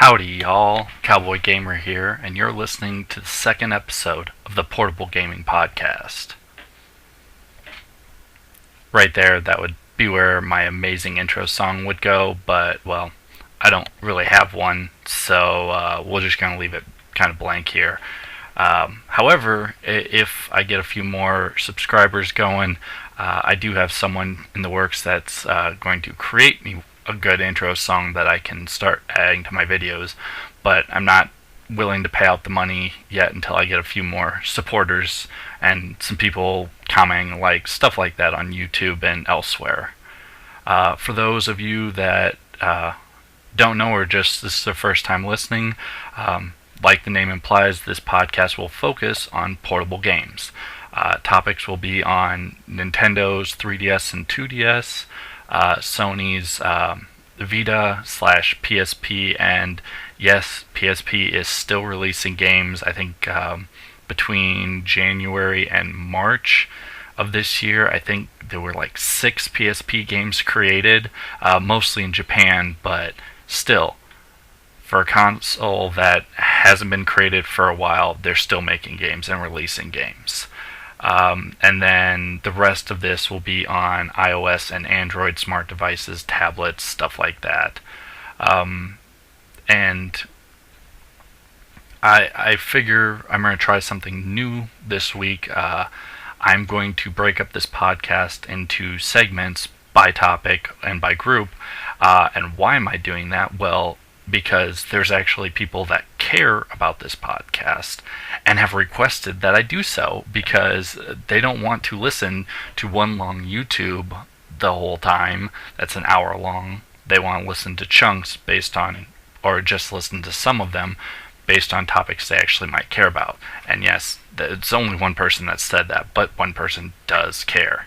Howdy, y'all. Cowboy Gamer here, and you're listening to the second episode of the Portable Gaming Podcast. Right there, that would be where my amazing intro song would go, but, well, I don't really have one, so we're just going to leave it kind of blank here. However, if I get a few more subscribers going, I do have someone in the works that's going to create me a good intro song that I can start adding to my videos, but I'm not willing to pay out the money yet until I get a few more supporters and some people commenting stuff like that on YouTube and elsewhere. For those of you that don't know or just this is their first time listening, like the name implies, this podcast will focus on portable games. Topics will be on Nintendo's 3DS and 2DS, Sony's Vita/PSP, and yes, PSP is still releasing games. I think between January and March of this year, I think there were 6 PSP games created, mostly in Japan, but still, for a console that hasn't been created for a while, they're still making games and releasing games. And then the rest of this will be on iOS and Android smart devices, tablets, stuff like that. And I figure I'm going to try something new this week. I'm going to break up this podcast into segments by topic and by group. And why am I doing that? Well, because there's actually people that care about this podcast and have requested that I do so because they don't want to listen to one long YouTube the whole time that's an hour long. They want to listen to chunks based on, or just listen to some of them based on topics they actually might care about. And yes, it's only one person that said that, but one person does care.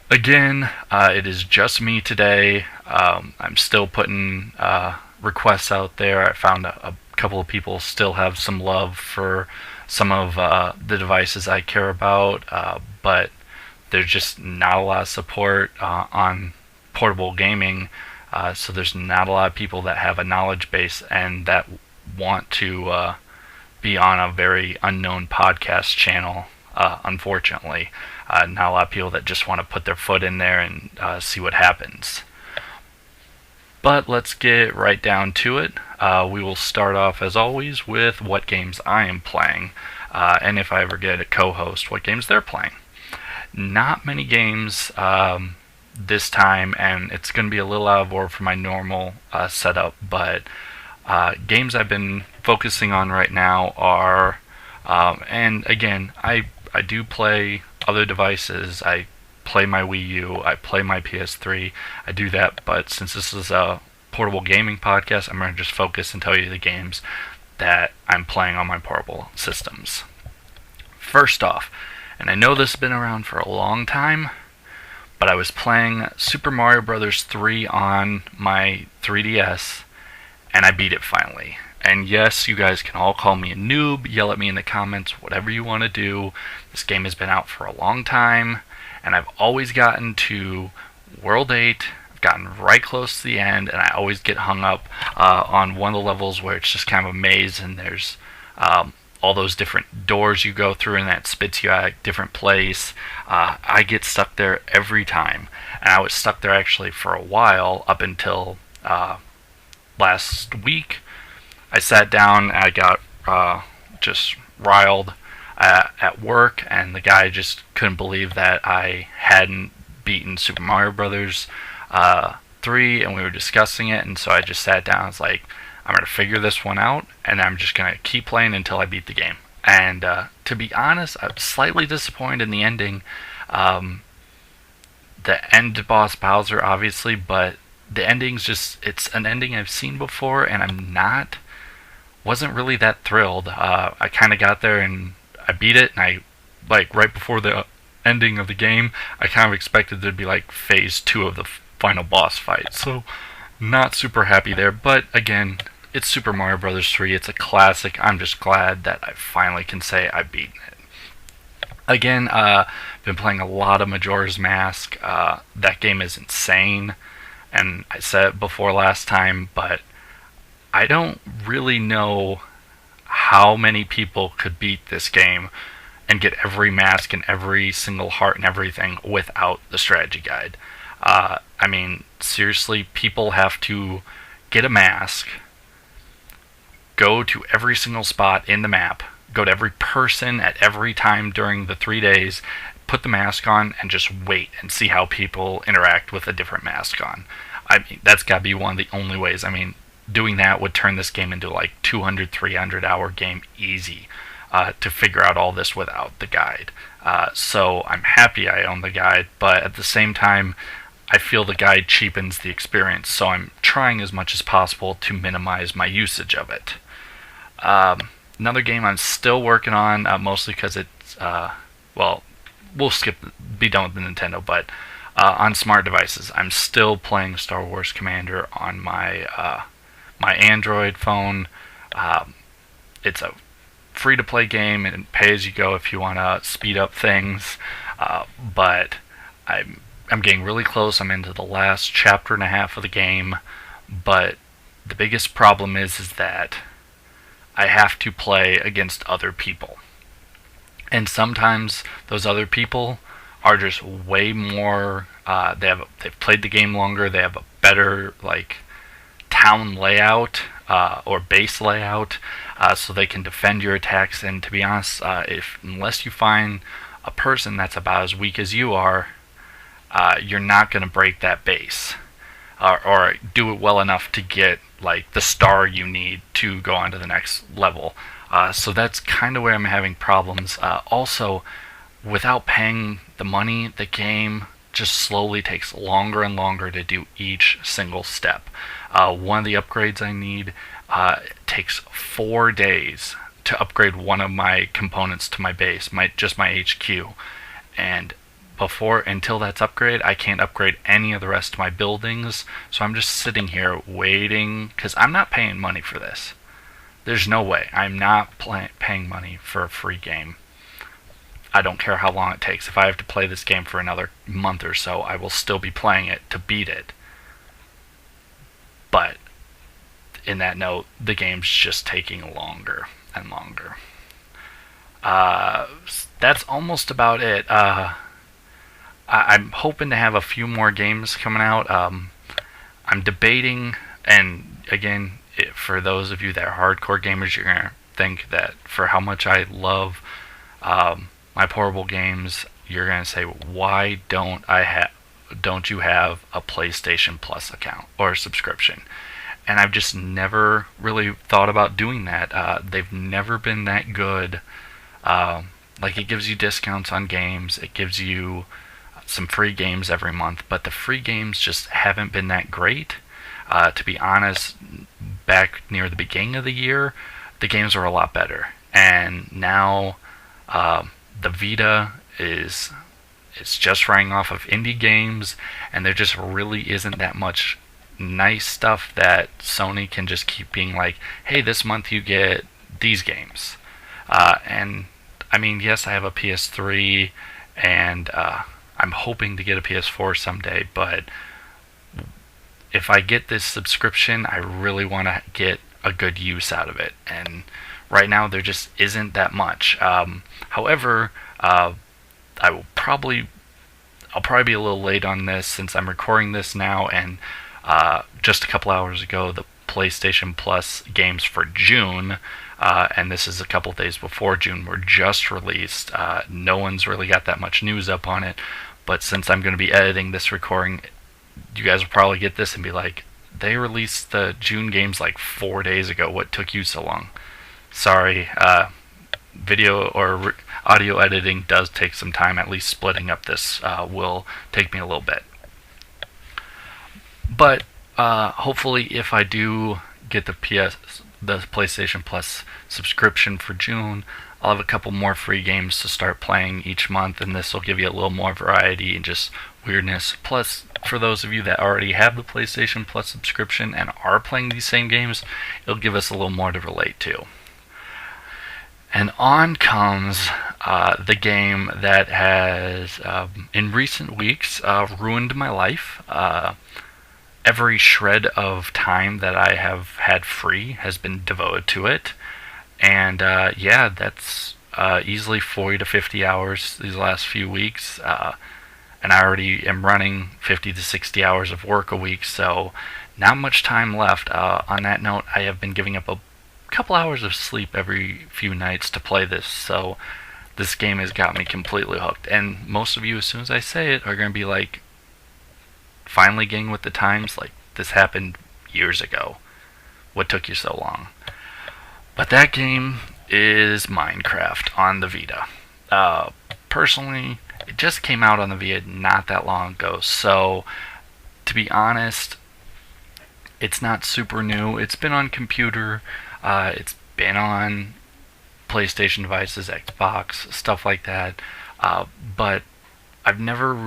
Again, it is just me today. I'm still putting requests out there. I found a couple of people still have some love for some of the devices I care about, but there's just not a lot of support on portable gaming, so there's not a lot of people that have a knowledge base and that want to be on a very unknown podcast channel, unfortunately. Not a lot of people that just want to put their foot in there and see what happens. But let's get right down to it. We will start off, as always, with what games I am playing, and if I ever get a co-host, what games they're playing. Not many games this time, and it's going to be a little out of order for my normal setup, but games I've been focusing on right now are, and again, I do play other devices. I play my Wii U, I play my PS3, I do that, but since this is a portable gaming podcast, I'm going to just focus and tell you the games that I'm playing on my portable systems. First off, and I know this has been around for a long time, but I was playing Super Mario Bros. 3 on my 3DS, and I beat it finally. And yes, you guys can all call me a noob, yell at me in the comments, whatever you want to do. This game has been out for a long time, and I've always gotten to World 8, I've gotten right close to the end, and I always get hung up on one of the levels where it's just kind of a maze, and there's all those different doors you go through, and that spits you at a different place. I get stuck there every time, and I was stuck there actually for a while, up until last week. I sat down, and I got just riled at work, and the guy just couldn't believe that I hadn't beaten Super Mario Bros. 3, and we were discussing it, and so I just sat down and was like, I'm going to figure this one out, and I'm just going to keep playing until I beat the game. And to be honest, I'm slightly disappointed in the ending. The end boss Bowser, obviously, but the ending's just, it's an ending I've seen before, and wasn't really that thrilled. I kind of got there and I beat it, and I, right before the ending of the game, I kind of expected there'd be phase 2 of the final boss fight, so not super happy there, but again, it's Super Mario Bros. 3, it's a classic. I'm just glad that I finally can say I've beaten it. Again, been playing a lot of Majora's Mask. That game is insane, and I said it before last time, but I don't really know how many people could beat this game and get every mask and every single heart and everything without the strategy guide. I mean, seriously, people have to get a mask, go to every single spot in the map, go to every person at every time during the 3 days, put the mask on, and just wait and see how people interact with a different mask on. I mean, that's got to be one of the only ways. I mean, doing that would turn this game into like 200, 300 hour game easy to figure out all this without the guide. So I'm happy I own the guide, but at the same time, I feel the guide cheapens the experience, so I'm trying as much as possible to minimize my usage of it. Another game I'm still working on, mostly because it's, well, we'll be done with the Nintendo, but on smart devices, I'm still playing Star Wars Commander on my my Android phone. It's a free-to-play game and pay as you go if you want to speed up things, but I'm getting really close. I'm into the last chapter and a half of the game, but the biggest problem is that I have to play against other people. And sometimes those other people are just way more, they've played the game longer, they have a better like town layout or base layout, so they can defend your attacks. And to be honest, unless you find a person that's about as weak as you are, you're not going to break that base or do it well enough to get like the star you need to go on to the next level. So that's kind of where I'm having problems. Also, without paying the money, the game just slowly takes longer and longer to do each single step. One of the upgrades I need takes 4 days to upgrade one of my components to my base, just my HQ. And until that's upgraded, I can't upgrade any of the rest of my buildings. So I'm just sitting here waiting, because I'm not paying money for this. There's no way. I'm not paying money for a free game. I don't care how long it takes. If I have to play this game for another month or so, I will still be playing it to beat it. But in that note, the game's just taking longer and longer. That's almost about it. I'm hoping to have a few more games coming out. I'm debating, and again, for those of you that are hardcore gamers, you're going to think that for how much I love my portable games, you're going to say, why don't you have a PlayStation Plus account or subscription? And I've just never really thought about doing that. They've never been that good. Like, it gives you discounts on games, it gives you some free games every month, but the free games just haven't been that great. To be honest, back near the beginning of the year, the games were a lot better. And now the Vita it's just running off of indie games, and there just really isn't that much nice stuff that Sony can just keep being like, hey, this month you get these games. And I mean, yes, I have a PS3, and I'm hoping to get a PS4 someday, but if I get this subscription, I really want to get a good use out of it, and right now there just isn't that much. However, I'll probably be a little late on this since I'm recording this now, and just a couple hours ago the PlayStation Plus games for June, and this is a couple days before June, were just released. No one's really got that much news up on it, but since I'm going to be editing this recording, you guys will probably get this and be like, they released the June games like 4 days ago. What took you so long? Sorry, video or audio editing does take some time. At least splitting up this will take me a little bit. But hopefully, if I do get the PlayStation Plus subscription for June, I'll have a couple more free games to start playing each month, and this will give you a little more variety and just weirdness. Plus, for those of you that already have the PlayStation Plus subscription and are playing these same games, it'll give us a little more to relate to. And on comes the game that has, in recent weeks, ruined my life. every shred of time that I have had free has been devoted to it. And yeah, that's easily 40 to 50 hours these last few weeks. And I already am running 50 to 60 hours of work a week, so not much time left. On that note, I have been giving up a couple hours of sleep every few nights to play this, so this game has got me completely hooked. And most of you, as soon as I say it, are going to be like, finally getting with the times? Like, this happened years ago. What took you so long? But that game is Minecraft on the Vita. Personally, it just came out on the Vita not that long ago, so to be honest, it's not super new. It's been on computer, it's been on PlayStation devices, Xbox, stuff like that, but I never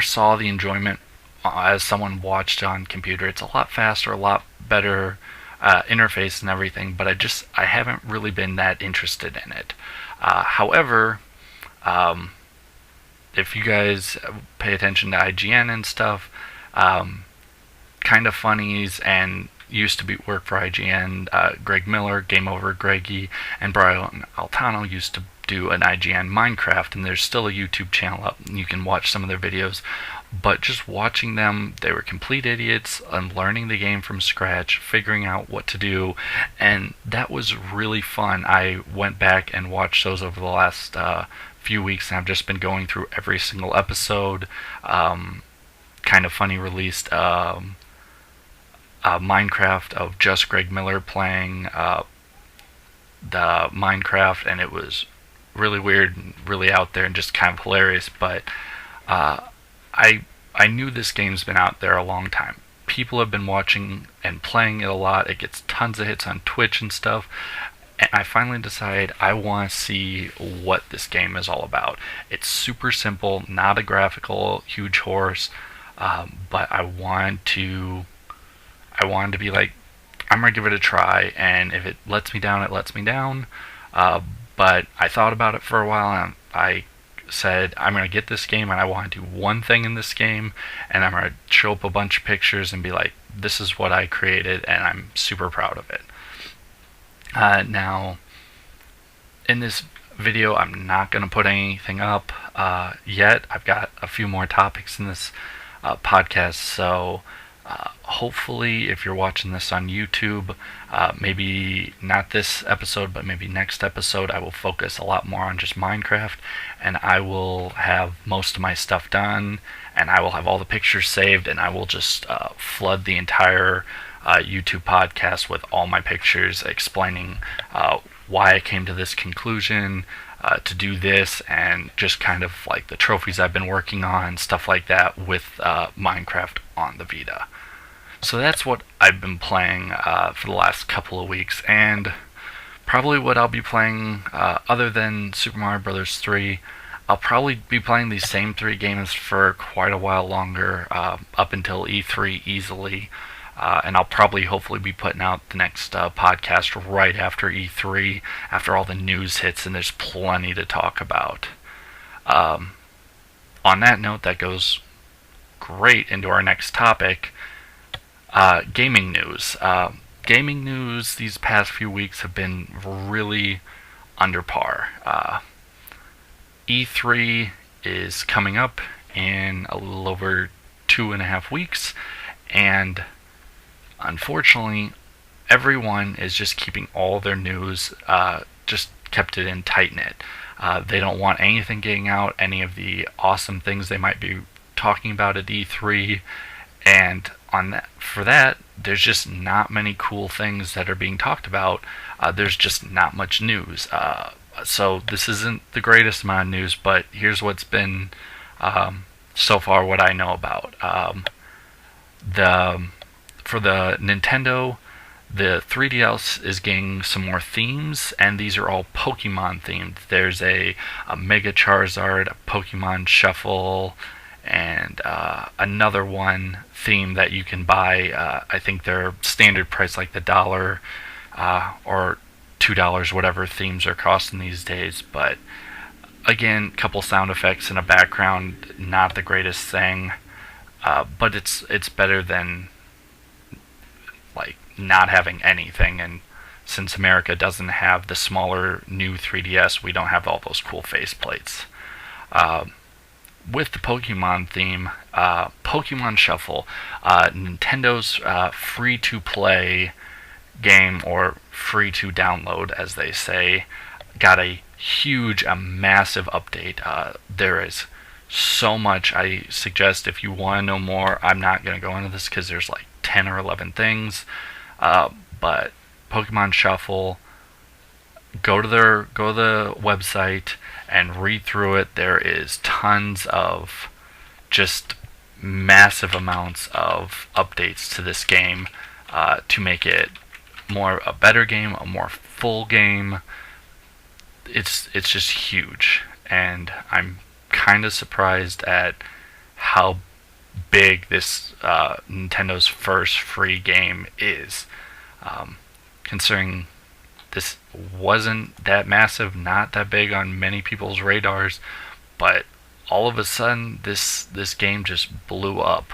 saw the enjoyment as someone watched on computer. It's a lot faster, a lot better interface and everything, but I haven't really been that interested in it. However, if you guys pay attention to IGN and stuff, Kind of Funnies and used to work for IGN, Greg Miller, Game Over Greggy, and Brian Altano used to do an IGN Minecraft, and there's still a YouTube channel up, and you can watch some of their videos. But just watching them, they were complete idiots on learning the game from scratch, figuring out what to do, and that was really fun. I went back and watched those over the last few weeks, and I've just been going through every single episode. Kind of Funny released Minecraft of just Greg Miller playing the Minecraft, and it was really weird and really out there and just kind of hilarious. But I knew this game's been out there a long time. People have been watching and playing it a lot. It gets tons of hits on Twitch and stuff. And I finally decided I want to see what this game is all about. It's super simple, not a graphical huge horse, but I wanted to be like, I'm gonna give it a try, and if it lets me down, it lets me down. But I thought about it for a while, and I said, I'm going to get this game, and I want to do one thing in this game, and I'm going to show up a bunch of pictures and be like, this is what I created, and I'm super proud of it. Now, in this video, I'm not going to put anything up yet. I've got a few more topics in this podcast, so hopefully, if you're watching this on YouTube, maybe not this episode, but maybe next episode, I will focus a lot more on just Minecraft, and I will have most of my stuff done, and I will have all the pictures saved, and I will just flood the entire YouTube podcast with all my pictures explaining why I came to this conclusion, to do this, and just kind of like the trophies I've been working on, stuff like that, with Minecraft on the Vita. So that's what I've been playing for the last couple of weeks, and probably what I'll be playing other than Super Mario Bros. 3. I'll probably be playing these same 3 games for quite a while longer, up until E3 easily, and I'll probably hopefully be putting out the next podcast right after E3, after all the news hits, and there's plenty to talk about. On that note, that goes great into our next topic. Gaming news. Gaming news these past few weeks have been really under par. E3 is coming up in a little over 2.5 weeks, and unfortunately, everyone is just keeping all their news, just kept it in tight-knit. They don't want anything getting out, any of the awesome things they might be talking about at E3, and for that, there's just not many cool things that are being talked about. There's just not much news. So this isn't the greatest amount of news, but here's what's been so far what I know about. For the Nintendo, the 3DS is getting some more themes, and these are all Pokemon themed. There's a Mega Charizard, a Pokemon Shuffle, and another one theme that you can buy. I think they're standard price, like the $1 or $2, whatever themes are costing these days. But again, couple sound effects in a background, not the greatest thing. but it's better than like not having anything. And since America doesn't have the smaller new 3DS, we don't have all those cool faceplates. With the Pokemon theme, Pokemon Shuffle, Nintendo's free-to-play game, or free-to-download, as they say, got a huge, a massive update. There is so much. I suggest if you want to know more, I'm not going to go into this because there's like 10 or 11 things, but Pokemon Shuffle, go to the website and read through it. There is tons of just massive amounts of updates to this game to make it a better game, a more full game. It's just huge, and I'm kind of surprised at how big this Nintendo's first free game is, considering this wasn't that massive, not that big on many people's radars, but all of a sudden this game just blew up.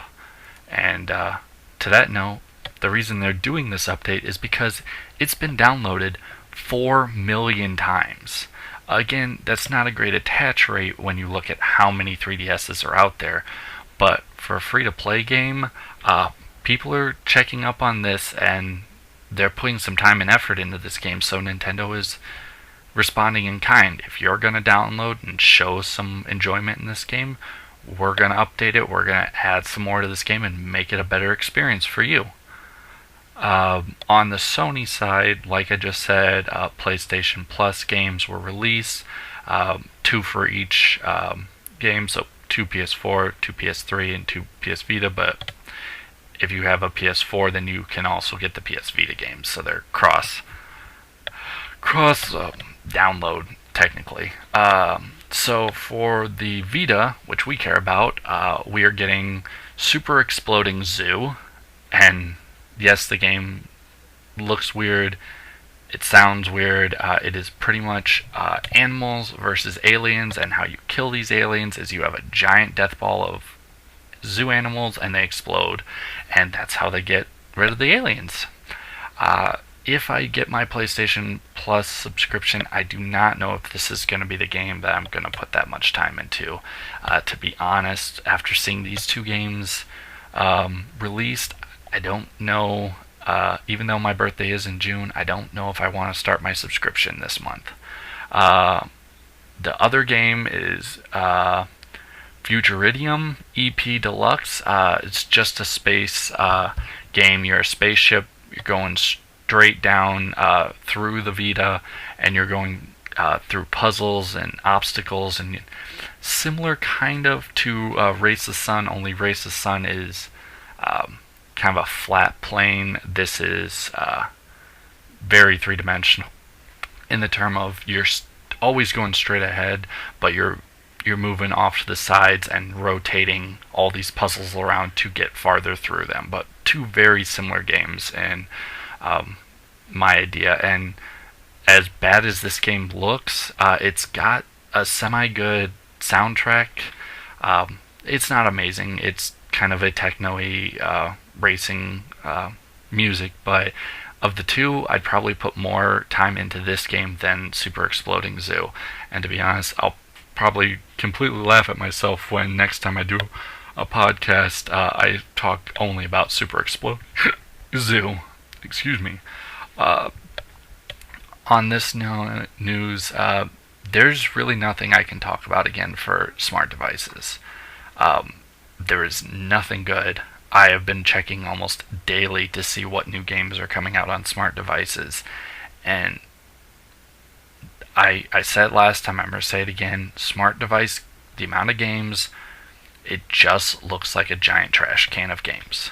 And to that note, the reason they're doing this update is because it's been downloaded 4 million times. Again, that's not a great attach rate when you look at how many 3DSs are out there, but for a free-to-play game, people are checking up on this, and they're putting some time and effort into this game, so Nintendo is responding in kind. If you're going to download and show some enjoyment in this game, we're going to update it, we're going to add some more to this game and make it a better experience for you. On the Sony side, like I just said, PlayStation Plus games were released, 2 for each game, so 2 PS4, 2 PS3, and 2 PS Vita, but if you have a PS4, then you can also get the PS Vita games, so they're cross download technically. So for the Vita, which we care about, we are getting Super Exploding Zoo, and yes, the game looks weird, it sounds weird. It is pretty much animals versus aliens, and how you kill these aliens is you have a giant death ball of zoo animals and they explode, and that's how they get rid of the aliens. If I get my PlayStation Plus subscription, I do not know if this is going to be the game that I'm going to put that much time into. To be honest, after seeing these 2 games released, I don't know, even though my birthday is in June, I don't know if I want to start my subscription this month. The other game is Futuridium EP Deluxe. It's just a space game. You're a spaceship, you're going straight down through the Vita, and you're going through puzzles and obstacles, and similar kind of to Race the Sun, only Race the Sun is kind of a flat plane. This is very three-dimensional in the term of you're always going straight ahead, but you're moving off to the sides and rotating all these puzzles around to get farther through them. But 2 very similar games in my idea. And as bad as this game looks, it's got a semi-good soundtrack. It's not amazing. It's kind of a techno-y racing music, but of the 2, I'd probably put more time into this game than Super Exploding Zoo. And to be honest, I'll probably completely laugh at myself when next time I do a podcast, I talk only about Super Exploding Zoo. Excuse me. On this news, there's really nothing I can talk about again for smart devices. There is nothing good. I have been checking almost daily to see what new games are coming out on smart devices, and I said last time, I'm going to say it again, smart device, the amount of games, it just looks like a giant trash can of games.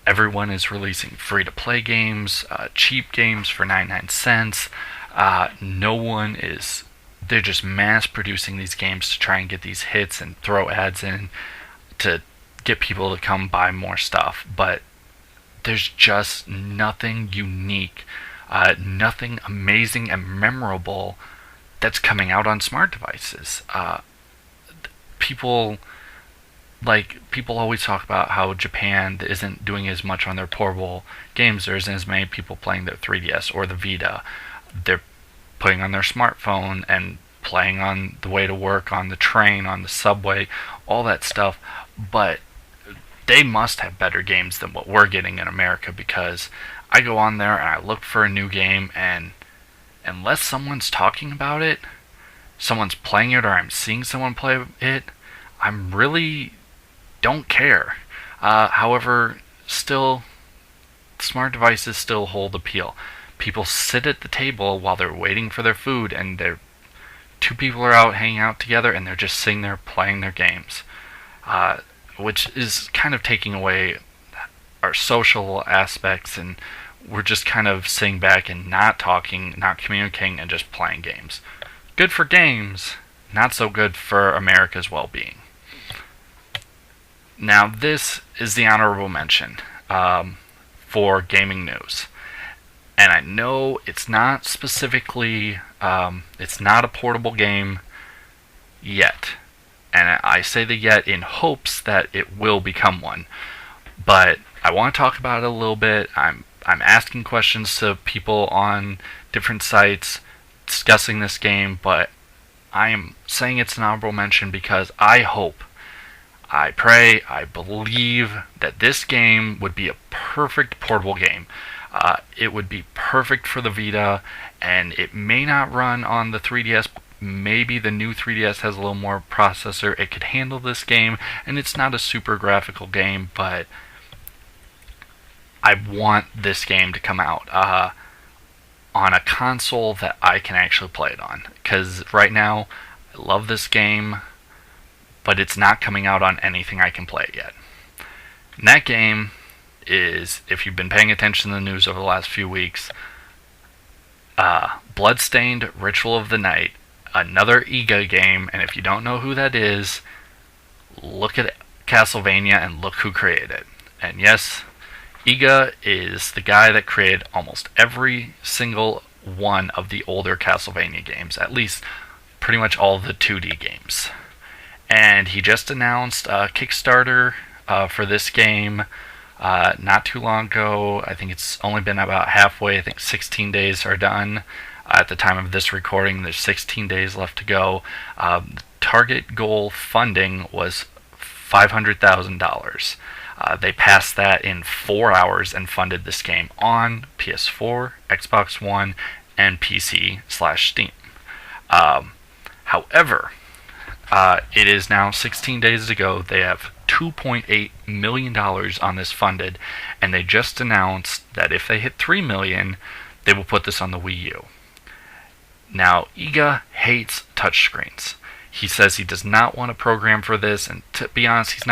Everyone is releasing free-to-play games, cheap games for 99 cents. No one is... They're just mass-producing these games to try and get these hits and throw ads in to get people to come buy more stuff. But there's just nothing unique, nothing amazing and memorable that's coming out on smart devices. People like, people always talk about how Japan isn't doing as much on their portable games. There isn't as many people playing their 3DS or the Vita. They're putting on their smartphone and playing on the way to work, on the train, on the subway, all that stuff. But they must have better games than what we're getting in America, because I go on there and I look for a new game, and unless someone's talking about it, someone's playing it, or I'm seeing someone play it, I'm really don't care. However, still, smart devices still hold appeal. People sit at the table while they're waiting for their food, and two people are out hanging out together, and they're just sitting there playing their games, which is kind of taking away our social aspects, and we're just kind of sitting back and not talking, not communicating, and just playing games. Good for games, not so good for America's well-being. Now, this is the honorable mention for gaming news. And I know it's not specifically, it's not a portable game yet. And I say the yet in hopes that it will become one. But I want to talk about it a little bit. I'm asking questions to people on different sites discussing this game, but I am saying it's an honorable mention because I hope, I pray, I believe that this game would be a perfect portable game. It would be perfect for the Vita, and it may not run on the 3DS. Maybe the new 3DS has a little more processor. It could handle this game, and it's not a super graphical game, but I want this game to come out on a console that I can actually play it on. Because right now, I love this game, but it's not coming out on anything I can play it yet. And that game is, if you've been paying attention to the news over the last few weeks, Bloodstained Ritual of the Night, another IGA game, and if you don't know who that is, look at Castlevania and look who created it. And yes, IGA is the guy that created almost every single one of the older Castlevania games, at least pretty much all the 2D games. And he just announced a Kickstarter for this game not too long ago. I think it's only been about halfway. I think 16 days are done. At the time of this recording, there's 16 days left to go. Target goal funding was $500,000. They passed that in 4 hours and funded this game on PS4, Xbox One, and PC/Steam. However, it is now 16 days ago. They have $2.8 million on this funded, and they just announced that if they hit $3 million, they will put this on the Wii U. Now, Iga hates touchscreens. He says he does not want to program for this, and to be honest, he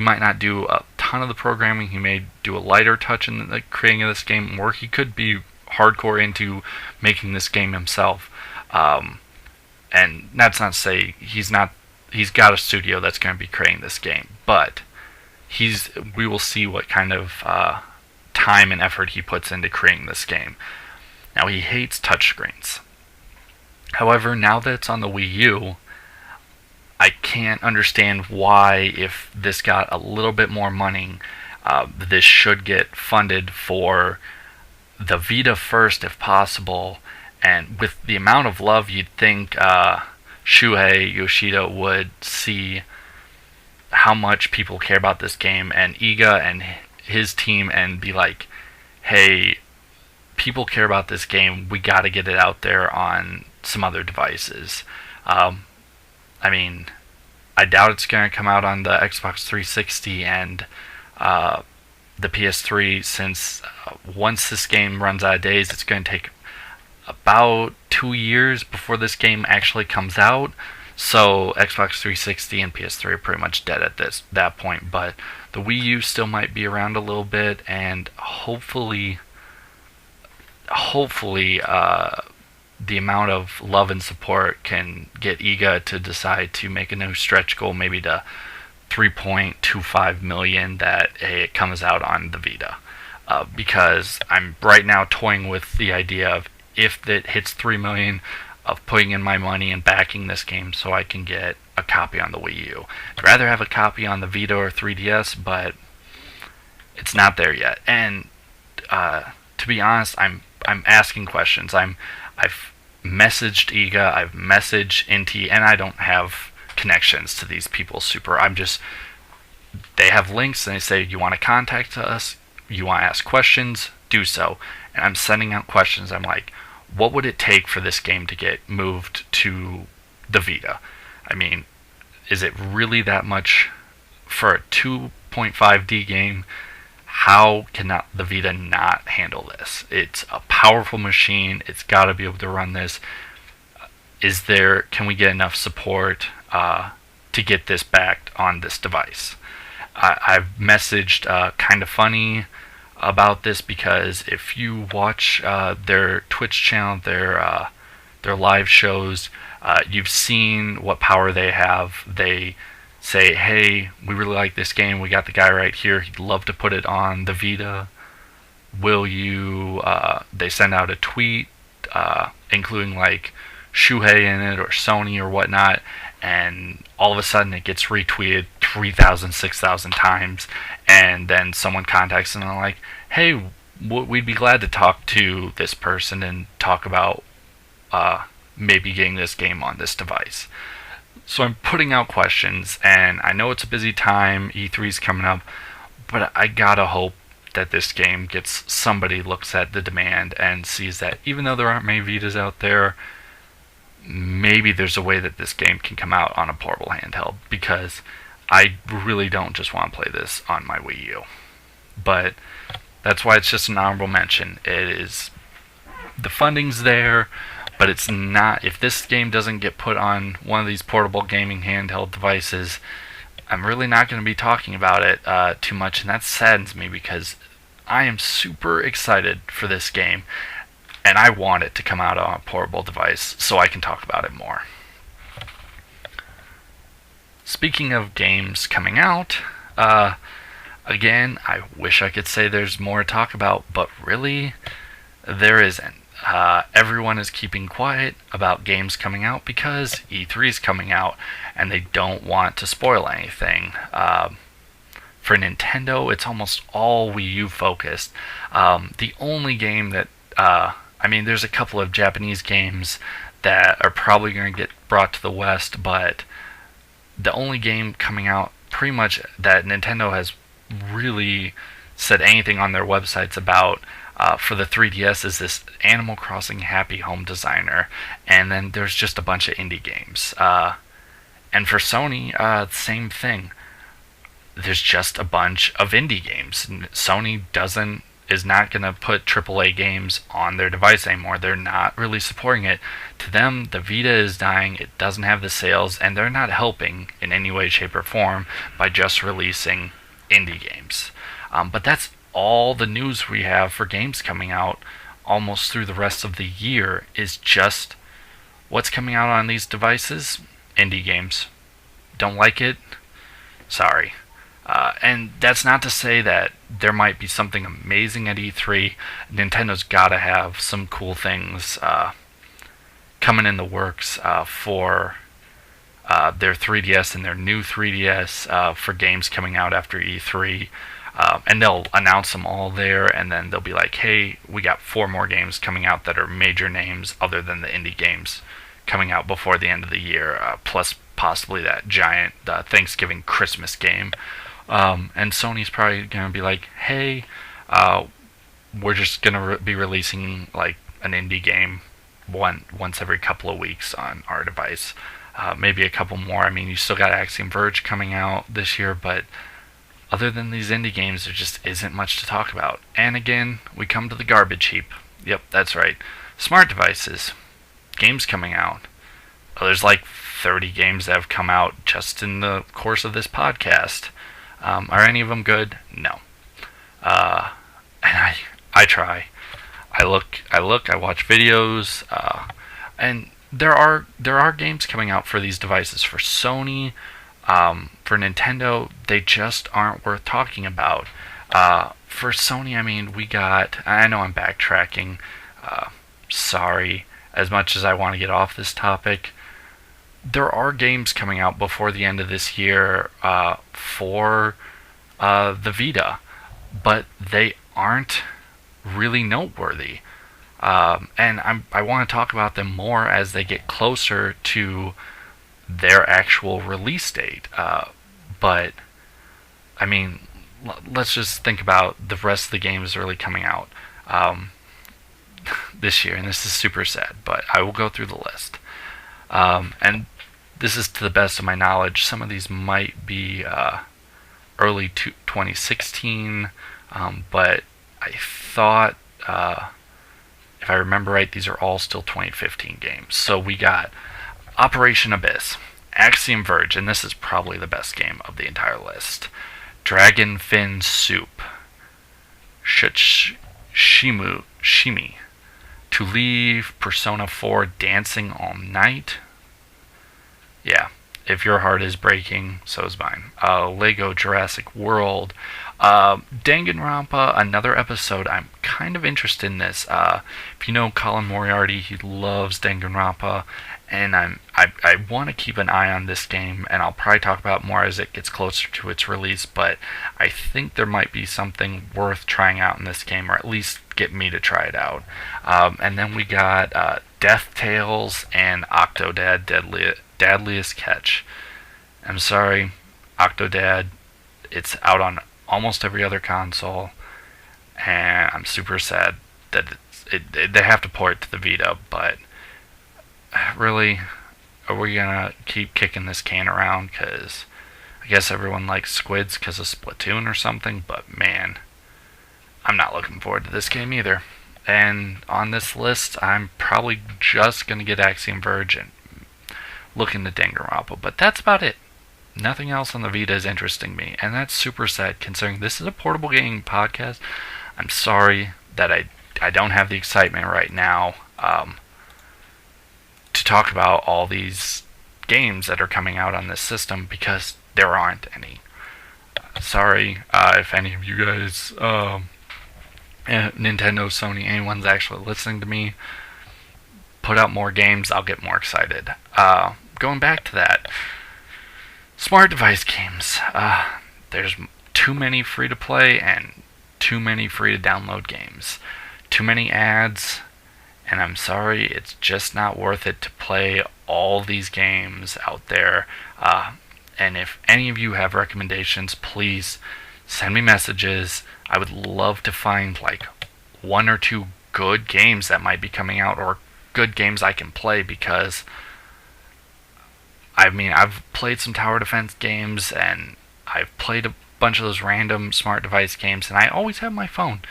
might not do a ton of the programming. He may do a lighter touch in the creating of this game, or he could be hardcore into making this game himself. And that's not to say he's got a studio that's going to be creating this game, but we will see what kind of time and effort he puts into creating this game. Now, he hates touchscreens. However, now that it's on the Wii U, I can't understand why, if this got a little bit more money, this should get funded for the Vita first if possible. And with the amount of love, you'd think Shuhei Yoshida would see how much people care about this game and Iga and his team and be like, hey, people care about this game, we gotta get it out there on some other devices. I mean, I doubt it's going to come out on the Xbox 360 and the PS3, since once this game runs out of days, it's going to take about 2 years before this game actually comes out. So Xbox 360 and PS3 are pretty much dead at that point. But the Wii U still might be around a little bit, and hopefully, the amount of love and support can get Iga to decide to make a new stretch goal, maybe to 3.25 million, that it comes out on the Vita. Because I'm right now toying with the idea of, if it hits 3 million, of putting in my money and backing this game so I can get a copy on the Wii U. I'd rather have a copy on the Vita or 3DS, but it's not there yet. And to be honest, I'm asking questions. I've messaged Iga, I've messaged Inti, and I don't have connections to these people. They have links and they say, you want to contact us, you want to ask questions, do so. And I'm sending out questions. I'm like, what would it take for this game to get moved to the Vita? I mean, is it really that much for a 2.5D game? How can the Vita not handle this? It's a powerful machine. It's got to be able to run this. Can we get enough support to get this backed on this device? I've messaged Kind of Funny about this, because if you watch their Twitch channel, their live shows, you've seen what power they have. They say, hey, we really like this game, we got the guy right here, he'd love to put it on the Vita, will you, they send out a tweet including like Shuhei in it or Sony or whatnot, and all of a sudden it gets retweeted 3,000, 6,000 times, and then someone contacts them and they're like, hey, we'd be glad to talk to this person and talk about maybe getting this game on this device. So I'm putting out questions, and I know it's a busy time, E3's coming up, but I gotta hope that this game somebody looks at the demand and sees that even though there aren't many Vitas out there, maybe there's a way that this game can come out on a portable handheld, because I really don't just want to play this on my Wii U. But that's why it's just an honorable mention. The funding's there, but it's not. If this game doesn't get put on one of these portable gaming handheld devices, I'm really not going to be talking about it too much, and that saddens me, because I am super excited for this game, and I want it to come out on a portable device so I can talk about it more. Speaking of games coming out, again, I wish I could say there's more to talk about, but really, there isn't. Everyone is keeping quiet about games coming out because E3 is coming out and they don't want to spoil anything. For Nintendo, it's almost all Wii U focused. The only game that, there's a couple of Japanese games that are probably going to get brought to the West, but the only game coming out pretty much that Nintendo has really said anything on their websites about for the 3DS is this Animal Crossing Happy Home Designer, and then there's just a bunch of indie games. And for Sony, same thing. There's just a bunch of indie games. Sony is not going to put AAA games on their device anymore. They're not really supporting it. To them, the Vita is dying, it doesn't have the sales, and they're not helping in any way, shape, or form by just releasing indie games. But that's all the news we have for games coming out almost through the rest of the year, is just what's coming out on these devices. Indie games. Don't like it? Sorry. And that's not to say that there might be something amazing at E3. Nintendo's got to have some cool things coming in the works for their 3DS and their new 3DS for games coming out after E3. And they'll announce them all there, and then they'll be like, hey, we got 4 more games coming out that are major names other than the indie games coming out before the end of the year, plus possibly that giant Thanksgiving Christmas game. And Sony's probably going to be like, hey, we're just going to be releasing like an indie game once every couple of weeks on our device. Maybe a couple more. I mean, you still got Axiom Verge coming out this year, but other than these indie games, there just isn't much to talk about. And again, we come to the garbage heap. Yep, that's right. Smart devices. Games coming out. There's like 30 games that have come out just in the course of this podcast. Are any of them good? No. And I try. I look, I watch videos, and there are games coming out for these devices. For Sony, for Nintendo, they just aren't worth talking about. For Sony, I know I'm backtracking. Sorry. as much as I want to get off this topic, there are games coming out before the end of this year for the Vita, but they aren't really noteworthy. And I want to talk about them more as they get closer to their actual release date. But, I mean, let's just think about the rest of the games really coming out this year, and this is super sad, but I will go through the list. And this is to the best of my knowledge. Some of these might be early 2016, but I thought, if I remember right, these are all still 2015 games. So we got Operation Abyss, Axiom Verge, and this is probably the best game of the entire list. Dragon Fin Soup, Shimi, To Leave, Persona 4, Dancing All Night. Yeah, if your heart is breaking, so is mine. Lego Jurassic World, Danganronpa, another episode. I'm kind of interested in this. If you know Colin Moriarty, he loves Danganronpa, and I want to keep an eye on this game, and I'll probably talk about it more as it gets closer to its release, but I think there might be something worth trying out in this game, or at least get me to try it out. And then we got Death Tales and Octodad Deadliest Catch. I'm sorry, Octodad, it's out on almost every other console, and I'm super sad that they have to port it to the Vita, but really, are we gonna keep kicking this can around? Because I guess everyone likes squids because of Splatoon or something, but man, I'm not looking forward to this game either. And on this list, I'm probably just gonna get Axiom Verge and look into Danganronpa, but that's about it. Nothing else on the Vita is interesting me, and that's super sad considering this is a portable gaming podcast. I'm sorry that I don't have the excitement right now to talk about all these games that are coming out on this system because there aren't any. Sorry if any of you guys, Nintendo, Sony, anyone's actually listening to me, put out more games, I'll get more excited. Going back to that, smart device games. There's too many free-to-play and too many free-to-download games. Too many ads, and I'm sorry, it's just not worth it to play all these games out there. And if any of you have recommendations, please send me messages. I would love to find like one or two good games that might be coming out, or good games I can play, because I mean, I've played some tower defense games, and I've played a bunch of those random smart device games, and I always have my phone.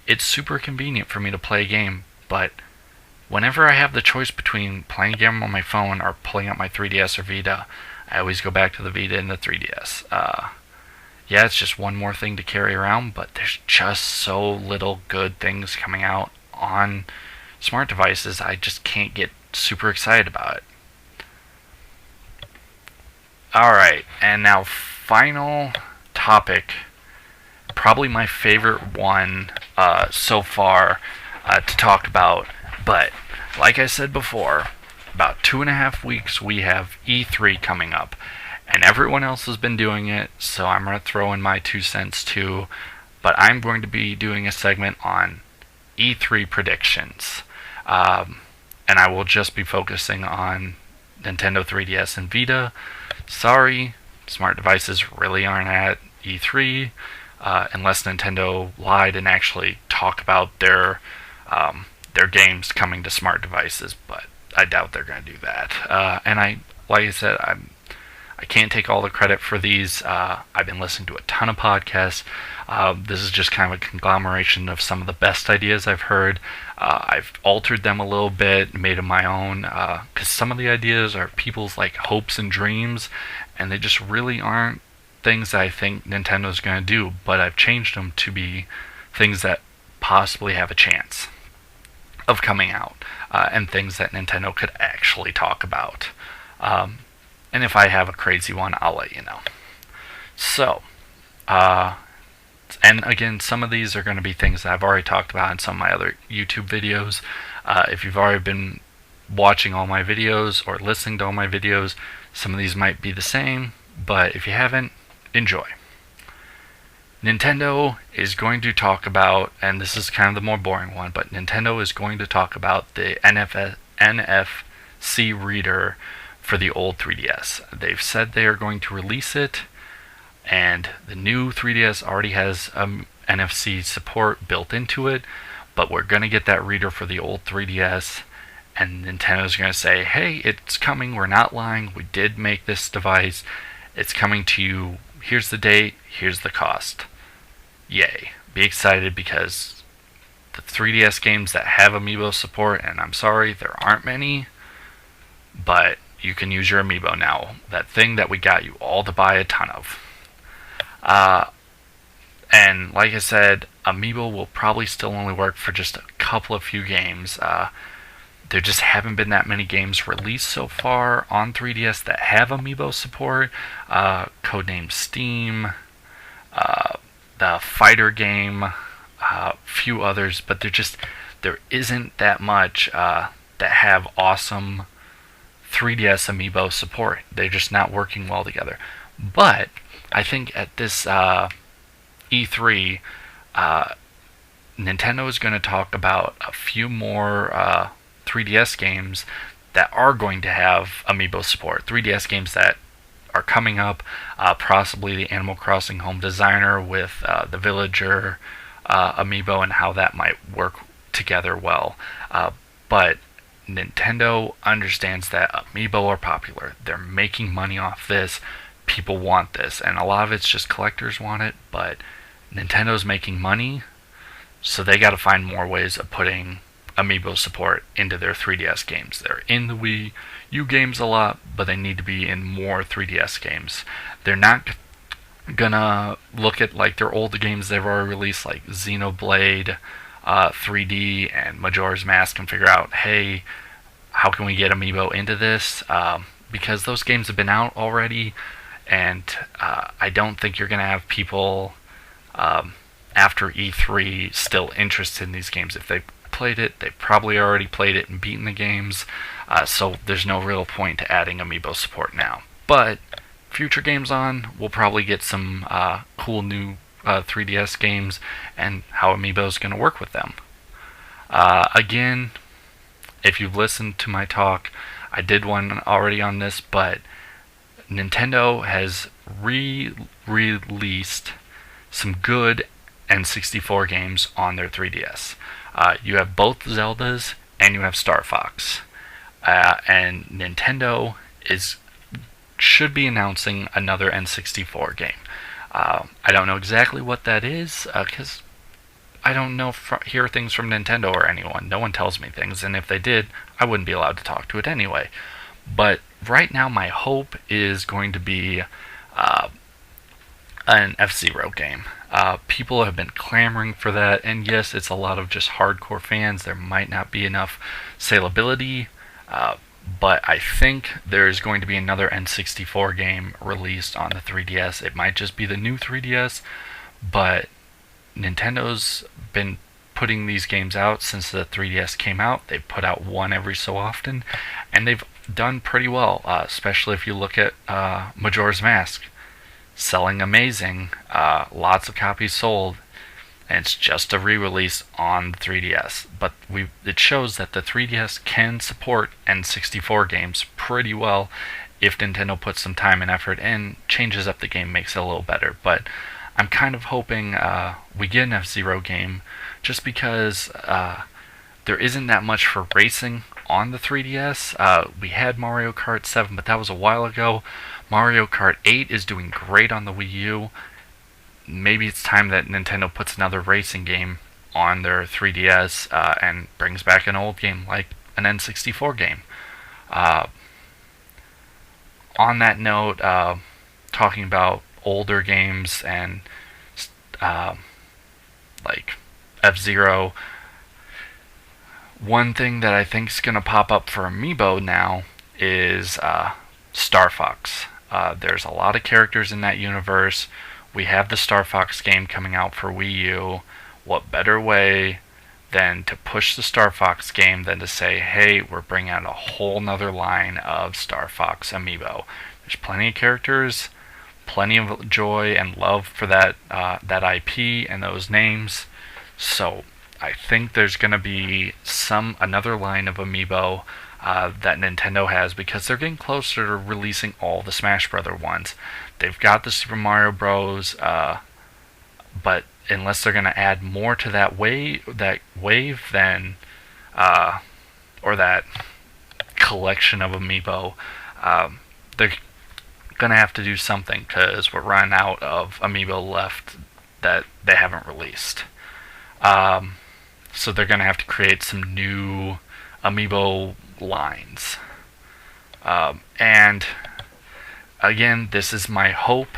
It's super convenient for me to play a game, but whenever I have the choice between playing a game on my phone or pulling out my 3DS or Vita, I always go back to the Vita and the 3DS. Yeah, it's just one more thing to carry around, but there's just so little good things coming out on smart devices, I just can't get super excited about it. Alright, and now final topic, probably my favorite one so far to talk about, but like I said before, about 2.5 weeks we have E3 coming up, and everyone else has been doing it, so I'm going to throw in my 2 cents too, but I'm going to be doing a segment on E3 predictions, and I will just be focusing on Nintendo 3DS and Vita. Sorry, smart devices really aren't at E3, unless Nintendo lied and actually talk about their games coming to smart devices, but I doubt they're going to do that. And like I said, I can't take all the credit for these. I've been listening to a ton of podcasts. This is just kind of a conglomeration of some of the best ideas I've heard. I've altered them a little bit, made them my own, because some of the ideas are people's like hopes and dreams, and they just really aren't things that I think Nintendo's going to do, but I've changed them to be things that possibly have a chance of coming out, and things that Nintendo could actually talk about. And if I have a crazy one, I'll let you know. So, and again, some of these are going to be things that I've already talked about in some of my other YouTube videos. If you've already been watching all my videos or listening to all my videos, some of these might be the same, but if you haven't, enjoy. Nintendo is going to talk about, and this is kind of the more boring one, but Nintendo is going to talk about the NFC reader for the old 3DS. They've said they are going to release it, and the new 3DS already has NFC support built into it, but we're going to get that reader for the old 3DS, and Nintendo's going to say, hey, it's coming, we're not lying, we did make this device, it's coming to you, here's the date, here's the cost. Yay. Be excited, because the 3DS games that have Amiibo support, and I'm sorry, there aren't many, but you can use your Amiibo now. That thing that we got you all to buy a ton of. And like I said, Amiibo will probably still only work for just a couple of few games. There just haven't been that many games released so far on 3DS that have Amiibo support. Codename Steam, the fighter game, few others, but there isn't that much that have awesome 3DS Amiibo support. They're just not working well together. But I think at this E3, Nintendo is going to talk about a few more 3DS games that are going to have Amiibo support. 3DS games that are coming up, possibly the Animal Crossing Home Designer with the Villager Amiibo, and how that might work together well. But Nintendo understands that Amiibo are popular. They're making money off this. People want this, and a lot of it's just collectors want it, but Nintendo's making money, so they got to find more ways of putting Amiibo support into their 3DS games. They're in the Wii U games a lot, but they need to be in more 3DS games. They're not gonna look at like their old games they've already released, like Xenoblade 3D and Majora's Mask, and figure out, hey, how can we get Amiibo into this? Because those games have been out already, and I don't think you're gonna have people after E3 still interested in these games. If they played it, they probably already played it and beaten the games, so there's no real point to adding Amiibo support now. But future games on, we'll probably get some cool new 3DS games and how Amiibo is going to work with them. Again, if you've listened to my talk, I did one already on this, but Nintendo has released some good N64 games on their 3DS. You have both Zeldas and you have Star Fox. And Nintendo should be announcing another N64 game. I don't know exactly what that is, because I don't hear things from Nintendo or anyone. No one tells me things, and if they did, I wouldn't be allowed to talk to it anyway. But right now my hope is going to be an F-Zero game. People have been clamoring for that, and yes, it's a lot of just hardcore fans. There might not be enough salability, but I think there's going to be another N64 game released on the 3DS. It might just be the new 3DS, but Nintendo's been putting these games out since the 3DS came out. They've put out one every so often, and they've done pretty well, especially if you look at Majora's Mask. Selling amazing, lots of copies sold, and it's just a re-release on the 3DS. But it shows that the 3DS can support N64 games pretty well if Nintendo puts some time and effort and changes up the game, makes it a little better. But I'm kind of hoping we get an F-Zero game, just because there isn't that much for racing on the 3DS. We had Mario Kart 7, but that was a while ago. Mario Kart 8 is doing great on the Wii U. Maybe it's time that Nintendo puts another racing game on their 3DS and brings back an old game like an N64 game. On that note, talking about older games and like F-Zero, one thing that I think is going to pop up for Amiibo now is Star Fox. There's a lot of characters in that universe. We have the Star Fox game coming out for Wii U. What better way than to push the Star Fox game than to say, hey, we're bringing out a whole nother line of Star Fox amiibo. There's plenty of characters, plenty of joy and love for that IP and those names. So I think there's going to be another line of amiibo that Nintendo has, because they're getting closer to releasing all the Smash Brother ones. They've got the Super Mario Bros. But unless they're going to add more to that wave, then or that collection of amiibo, they're going to have to do something, because we're running out of amiibo left that they haven't released. So they're going to have to create some new amiibo lines. And again, this is my hope,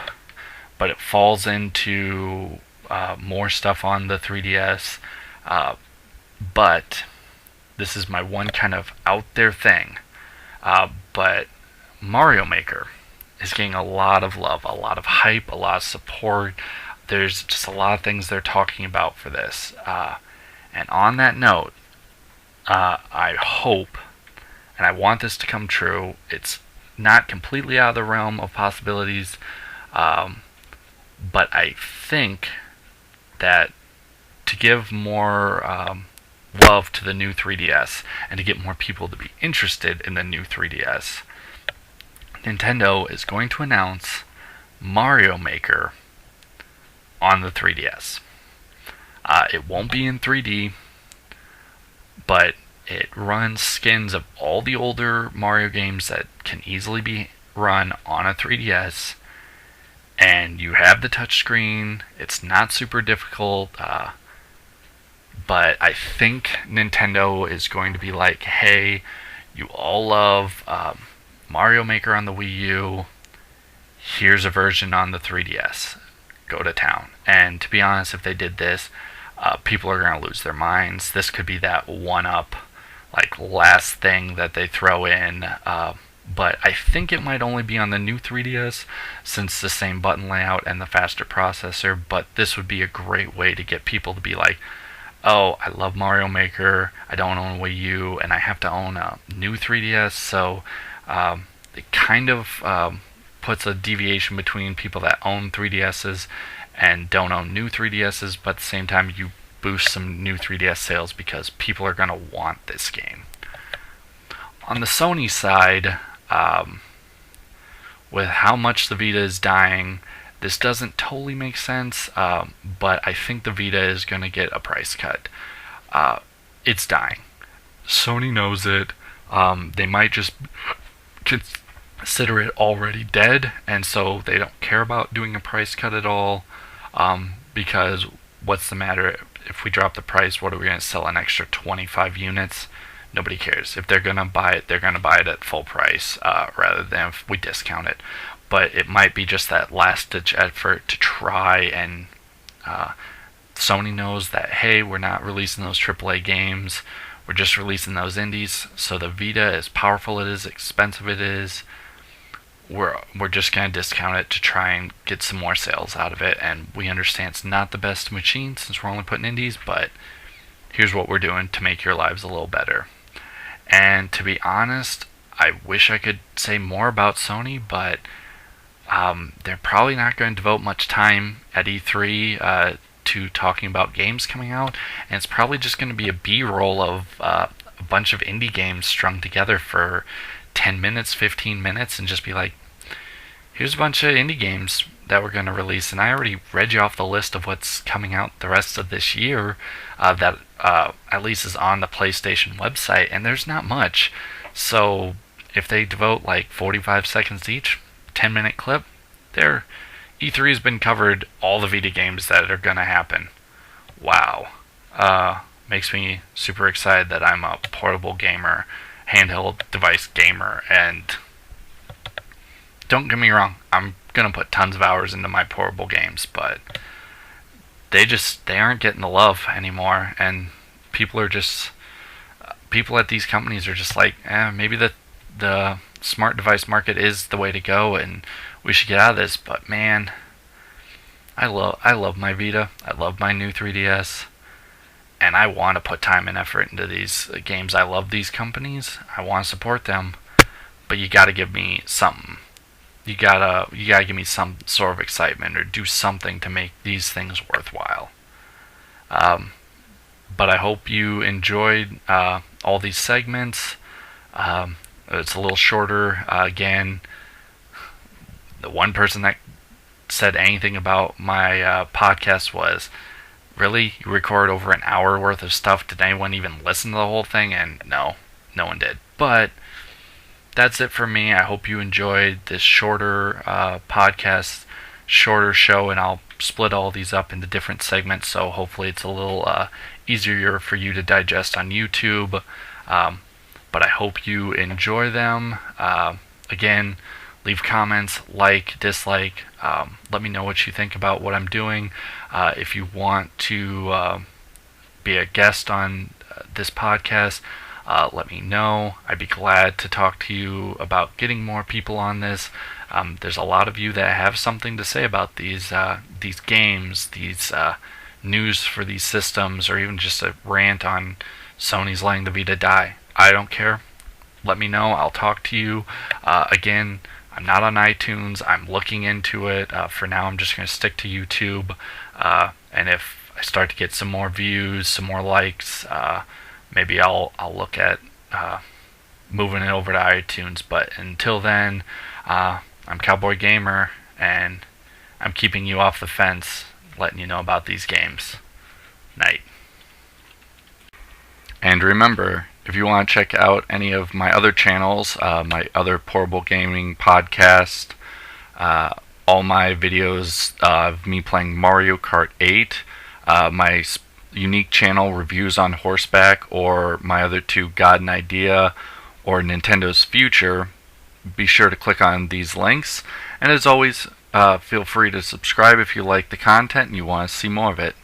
but it falls into more stuff on the 3DS. But this is my one kind of out there thing. But Mario Maker is getting a lot of love, a lot of hype, a lot of support. There's just a lot of things they're talking about for this. And on that note, I hope, and I want this to come true. It's not completely out of the realm of possibilities, but I think that to give more love to the new 3DS and to get more people to be interested in the new 3DS, Nintendo is going to announce Mario Maker on the 3DS. It won't be in 3D, but it runs skins of all the older Mario games that can easily be run on a 3DS. And you have the touchscreen. It's not super difficult. But I think Nintendo is going to be like, hey, you all love Mario Maker on the Wii U. Here's a version on the 3DS. Go to town. And to be honest, if they did this, people are going to lose their minds. This could be that one-up, like, last thing that they throw in. But I think it might only be on the new 3DS, since the same button layout and the faster processor. But this would be a great way to get people to be like, oh, I love Mario Maker, I don't own a Wii U, and I have to own a new 3DS. So it kind of puts a deviation between people that own 3DSs and don't own new 3DSs, but at the same time you boost some new 3DS sales because people are going to want this game. On the Sony side, with how much the Vita is dying, this doesn't totally make sense, but I think the Vita is going to get a price cut. It's dying. Sony knows it. They might just consider it already dead, and so they don't care about doing a price cut at all, because what's the matter? If we drop the price, what are we going to sell, an extra 25 units? Nobody cares. If they're going to buy it, they're going to buy it at full price, rather than if we discount it. But it might be just that last-ditch effort to try, and Sony knows that, hey, we're not releasing those AAA games, we're just releasing those indies. So the Vita, as powerful it is, expensive it is, we're just going to discount it to try and get some more sales out of it. And we understand it's not the best machine since we're only putting indies, but here's what we're doing to make your lives a little better. And to be honest, I wish I could say more about Sony, but they're probably not going to devote much time at E3 to talking about games coming out, and it's probably just going to be a B-roll of a bunch of indie games strung together for 10 minutes, 15 minutes, and just be like, here's a bunch of indie games that we're going to release. And I already read you off the list of what's coming out the rest of this year that at least is on the PlayStation website, and there's not much. So if they devote like 45 seconds each, 10-minute clip, their E3 has been covered all the Vita games that are going to happen. Wow. Makes me super excited that I'm a portable gamer, handheld device gamer, and don't get me wrong, I'm going to put tons of hours into my portable games, but they aren't getting the love anymore, and people at these companies are just like, maybe the smart device market is the way to go, and we should get out of this. But man, I love my Vita. I love my new 3DS, and I want to put time and effort into these games. I love these companies. I want to support them, but you got to give me something. You gotta give me some sort of excitement or do something to make these things worthwhile. But I hope you enjoyed all these segments. It's a little shorter. Again, the one person that said anything about my podcast was, really? You record over an hour worth of stuff? Did anyone even listen to the whole thing? And no one did. But that's it for me. I hope you enjoyed this shorter podcast, shorter show, and I'll split all these up into different segments, so hopefully it's a little easier for you to digest on YouTube. But I hope you enjoy them. Again, leave comments, like, dislike. Let me know what you think about what I'm doing. If you want to be a guest on this podcast, let me know. I'd be glad to talk to you about getting more people on this. There's a lot of you that have something to say about these games, these news for these systems, or even just a rant on Sony's letting the Vita die. I don't care. Let me know. I'll talk to you. Again, I'm not on iTunes. I'm looking into it. For now, I'm just going to stick to YouTube. And if I start to get some more views, some more likes, maybe I'll look at moving it over to iTunes. But until then, I'm Cowboy Gamer, and I'm keeping you off the fence, letting you know about these games. Night. And remember, if you want to check out any of my other channels, my other portable gaming podcast, all my videos of me playing Mario Kart 8, my unique channel Reviews on Horseback, or my other two, God and Idea or Nintendo's Future, be sure to click on these links. And as always, feel free to subscribe if you like the content and you want to see more of it.